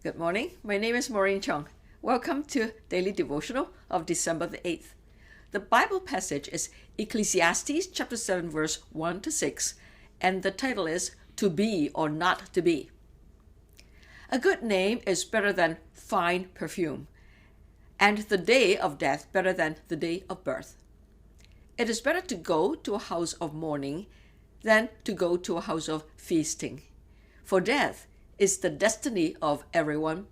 Good morning. My name is Maureen Chung. Welcome to Daily Devotional of December the 8th. The Bible passage is Ecclesiastes chapter 7 verse 1 to 6, and the title is To Be or Not to Be. A good name is better than fine perfume, and the day of death better than the day of birth. It is better to go to a house of mourning than to go to a house of feasting. For death is the destiny of everyone.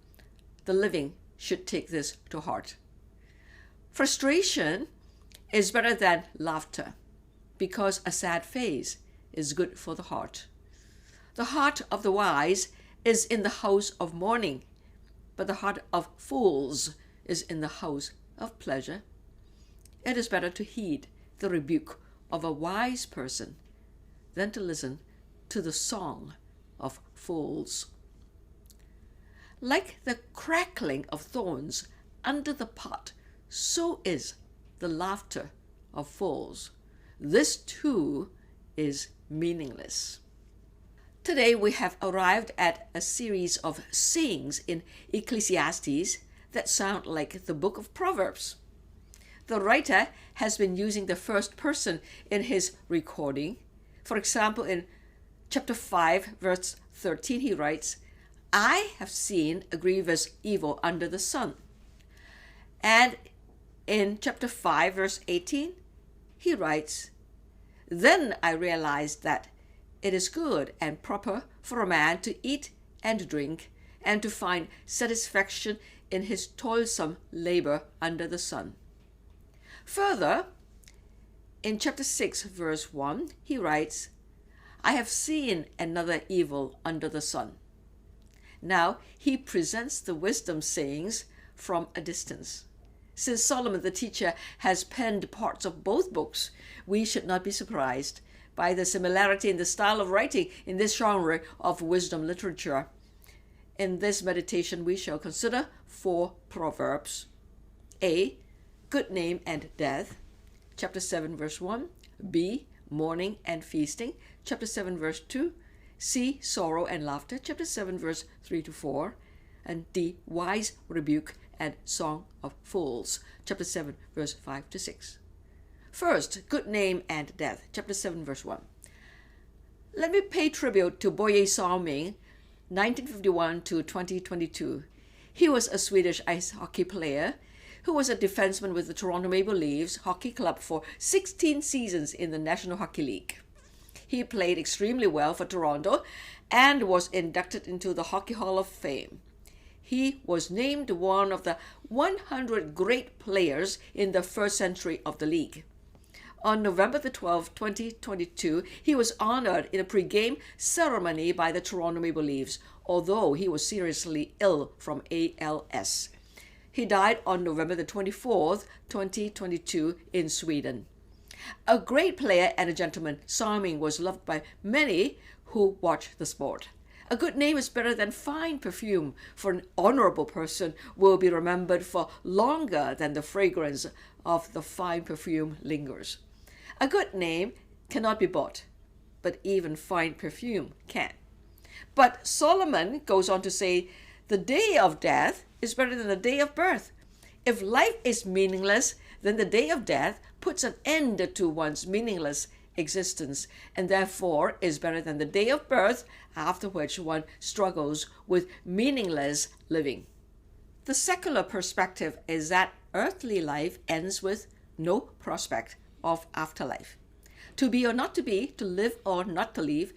The living should take this to heart. Frustration is better than laughter, because a sad face is good for the heart. The heart of the wise is in the house of mourning, but the heart of fools is in the house of pleasure. It is better to heed the rebuke of a wise person than to listen to the song of fools. Like the crackling of thorns under the pot, so is the laughter of fools. This too is meaningless. Today we have arrived at a series of sayings in Ecclesiastes that sound like the book of Proverbs. The writer has been using the first person in his recording. For example, in chapter 5, verse 13, he writes, I have seen a grievous evil under the sun. And in chapter 5, verse 18, he writes, Then I realized that it is good and proper for a man to eat and drink and to find satisfaction in his toilsome labor under the sun. Further, in chapter 6, verse 1, he writes, I have seen another evil under the sun. Now he presents the wisdom sayings from a distance. Since Solomon the teacher has penned parts of both books, we should not be surprised by the similarity in the style of writing in this genre of wisdom literature. In this meditation, we shall consider 4 proverbs. A. Good name and death, chapter 7, verse 1. B. Mourning and feasting, chapter 7, verse 2. C. Sorrow and laughter, chapter 7, verse 3 to 4. And D. Wise rebuke and song of fools, chapter 7, verse 5 to 6. First, good name and death, chapter 7, verse 1. Let me pay tribute to Börje Salming, 1951 to 2022. He was a Swedish ice hockey player who was a defenseman with the Toronto Maple Leafs Hockey Club for 16 seasons in the National Hockey League. He played extremely well for Toronto and was inducted into the Hockey Hall of Fame. He was named one of the 100 great players in the first century of the league. On November the 12th, 2022, he was honored in a pre-game ceremony by the Toronto Maple Leafs, although he was seriously ill from ALS. He died on November the 24th, 2022 in Sweden. A great player and a gentleman, Salming was loved by many who watch the sport. A good name is better than fine perfume, for an honorable person will be remembered for longer than the fragrance of the fine perfume lingers. A good name cannot be bought, but even fine perfume can. But Solomon goes on to say, the day of death is better than the day of birth. If life is meaningless, then the day of death puts an end to one's meaningless existence, and therefore is better than the day of birth, after which one struggles with meaningless living. The secular perspective is that earthly life ends with no prospect of afterlife. To be or not to be, to live or not to live,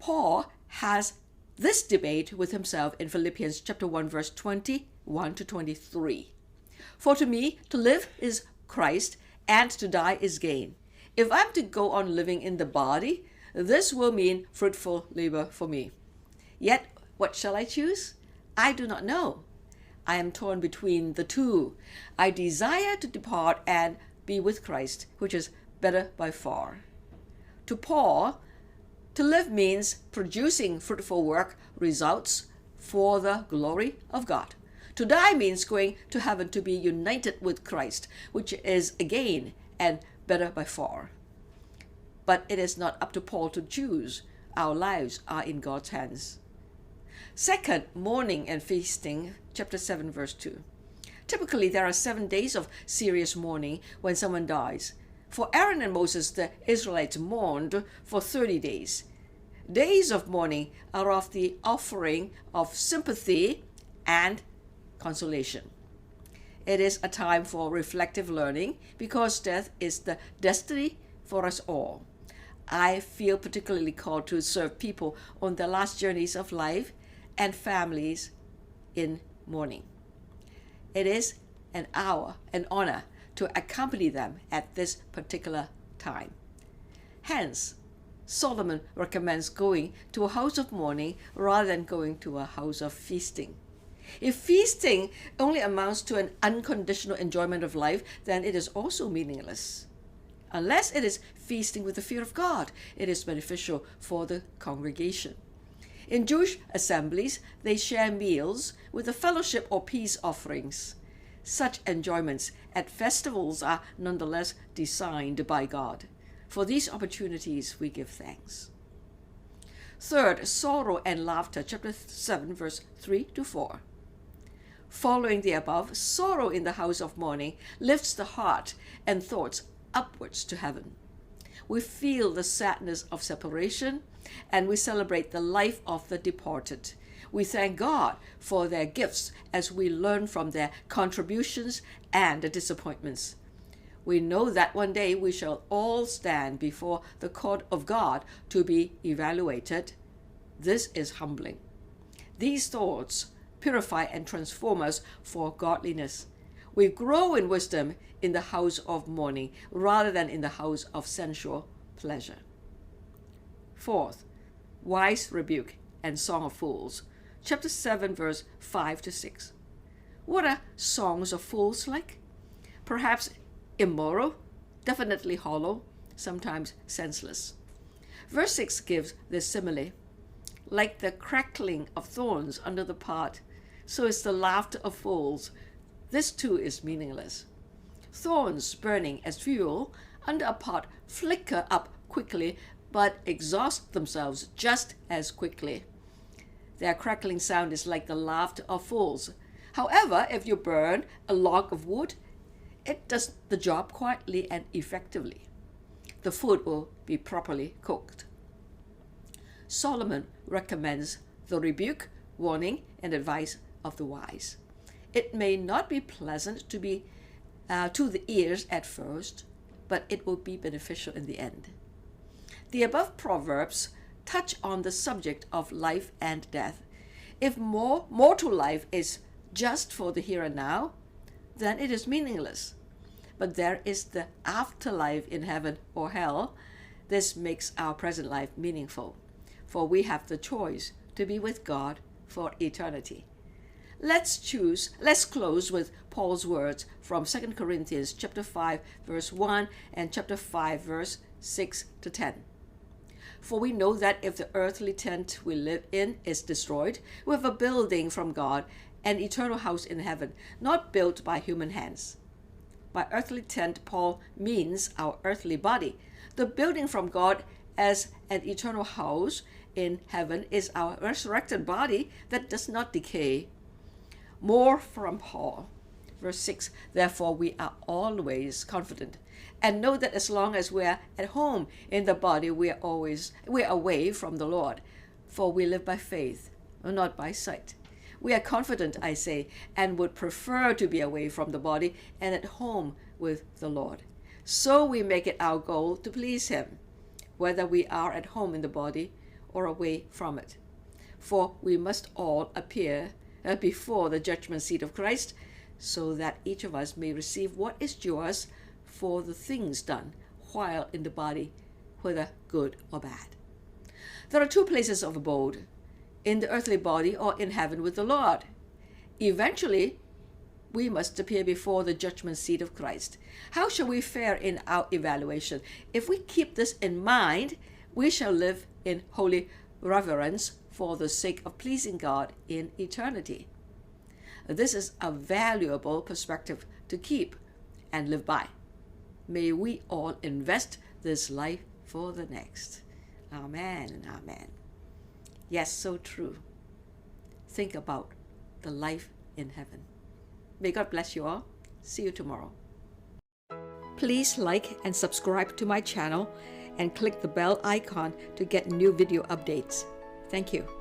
Paul has this debate with himself in Philippians chapter 1, verse 21 to 23. For to me, to live is Christ, and to die is gain. If I'm to go on living in the body, this will mean fruitful labor for me. Yet, what shall I choose? I do not know. I am torn between the two. I desire to depart and be with Christ, which is better by far. To Paul, to live means producing fruitful work results for the glory of God. To die means going to heaven to be united with Christ, which is a gain and better by far. But it is not up to Paul to choose. Our lives are in God's hands. Second, mourning and feasting, chapter 7, verse 2. Typically, there are 7 days of serious mourning when someone dies. For Aaron and Moses, the Israelites mourned for 30 days. Days of mourning are of the offering of sympathy and consolation. It is a time for reflective learning because death is the destiny for us all. I feel particularly called to serve people on their last journeys of life and families in mourning. It is an honor to accompany them at this particular time. Hence, Solomon recommends going to a house of mourning rather than going to a house of feasting. If feasting only amounts to an unconditional enjoyment of life, then it is also meaningless. Unless it is feasting with the fear of God, it is beneficial for the congregation. In Jewish assemblies, they share meals with the fellowship or peace offerings. Such enjoyments at festivals are nonetheless designed by God. For these opportunities, we give thanks. Third, sorrow and laughter, chapter 7, verse 3 to 4. Following the above, sorrow in the house of mourning lifts the heart and thoughts upwards to heaven. We feel the sadness of separation and we celebrate the life of the departed. We thank God for their gifts as we learn from their contributions and the disappointments. We know that one day we shall all stand before the court of God to be evaluated. This is humbling. These thoughts purify and transform us for godliness. We grow in wisdom in the house of mourning rather than in the house of sensual pleasure. Fourth, wise rebuke and song of fools. Chapter 7, verse 5 to 6. What are songs of fools like? Perhaps immoral, definitely hollow, sometimes senseless. Verse 6 gives this simile. Like the crackling of thorns under the pot, so is the laughter of fools. This too is meaningless. Thorns burning as fuel under a pot flicker up quickly but exhaust themselves just as quickly. Their crackling sound is like the laughter of fools. However, if you burn a log of wood, it does the job quietly and effectively. The food will be properly cooked. Solomon recommends the rebuke, warning, and advice of the wise. It may not be pleasant to the ears at first, but it will be beneficial in the end. The above proverbs touch on the subject of life and death. If mortal life is just for the here and now, then it is meaningless. But there is the afterlife in heaven or hell. This makes our present life meaningful, for we have the choice to be with God for eternity. Let's close with Paul's words from 2 Corinthians chapter 5, verse 1 and chapter 5, verse 6 to 10. For we know that if the earthly tent we live in is destroyed, we have a building from God, an eternal house in heaven, not built by human hands. By earthly tent, Paul means our earthly body. The building from God as an eternal house in heaven is our resurrected body that does not decay. More from Paul. Verse 6, therefore we are always confident and know that as long as we are at home in the body, we are away from the Lord. For we live by faith, not by sight. We are confident, I say, and would prefer to be away from the body and at home with the Lord. So we make it our goal to please Him, whether we are at home in the body or away from it. For we must all appear before the judgment seat of Christ, so that each of us may receive what is due us for the things done while in the body, whether good or bad. There are two places of abode, in the earthly body or in heaven with the Lord. Eventually, we must appear before the judgment seat of Christ. How shall we fare in our evaluation? If we keep this in mind, we shall live in holy reverence for the sake of pleasing God in eternity. This is a valuable perspective to keep and live by. May we all invest this life for the next. Amen and amen. Yes, so true. think about the life in heaven. May God bless you all. See you tomorrow. Please like and subscribe to my channel and click the bell icon to get new video updates. Thank you.